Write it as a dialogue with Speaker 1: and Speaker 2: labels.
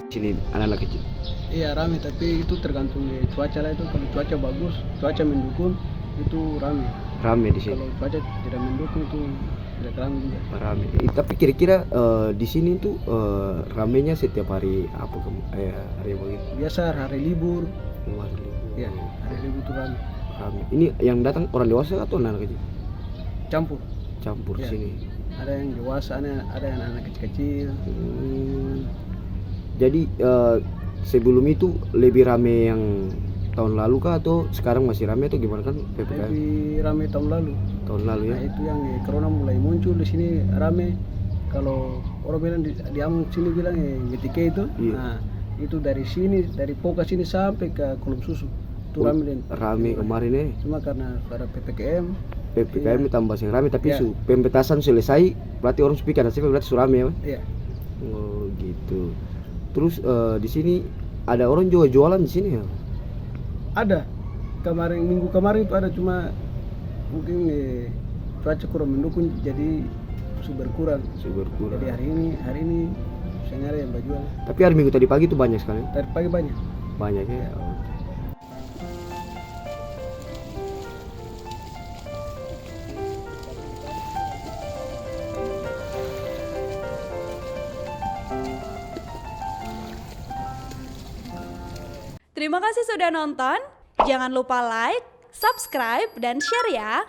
Speaker 1: Sini anak-anak kecil.
Speaker 2: Iya rame, tapi itu tergantung cuaca lah. Itu kalau cuaca bagus, cuaca mendukung, itu rame.
Speaker 1: Rame di sini.
Speaker 2: Kalau cuaca tidak mendukung itu tidak rame juga.
Speaker 1: Rame. Tapi kira-kira di sini tuh ramenya setiap hari apa hari begitu?
Speaker 2: Biasa hari libur.
Speaker 1: Hari libur.
Speaker 2: Iya, hari libur itu rame.
Speaker 1: Rame. Ini yang datang orang dewasa atau anak kecil?
Speaker 2: Campur.
Speaker 1: Campur
Speaker 2: Iya.
Speaker 1: sini.
Speaker 2: Ada yang dewasa, ada yang anak kecil-kecil.
Speaker 1: Jadi sebelum itu lebih rame yang tahun lalu kah atau sekarang masih rame atau gimana kan PPKM?
Speaker 2: Lebih rame tahun lalu.
Speaker 1: Tahun lalu ya.
Speaker 2: Nah, itu yang corona mulai muncul di sini rame. Kalau orang bilang di Ambon sini bilang GTK itu.
Speaker 1: Iya.
Speaker 2: Nah, itu dari sini, dari Poka sini sampai ke Kolom Susu. Itu rame dan
Speaker 1: Rame kemarin ya.
Speaker 2: cuma karena pada PPKM.
Speaker 1: PPKM tambah sing rame tapi
Speaker 2: Iya.
Speaker 1: pembatasan selesai berarti orang speaker nasi berarti rame ya.
Speaker 2: Iya.
Speaker 1: Oh gitu. Terus di sini ada orang juga jualan di sini ya?
Speaker 2: Ada. Minggu kemarin itu ada, cuma mungkin cuaca kurang mendukung jadi berkurang.
Speaker 1: Berkurang.
Speaker 2: Jadi hari ini saya ada yang berjual.
Speaker 1: Tapi hari Minggu tadi pagi itu banyak sekali.
Speaker 2: Dari pagi banyak.
Speaker 1: Banyak ya.
Speaker 3: Terima kasih sudah nonton. Jangan lupa like, subscribe, dan share ya.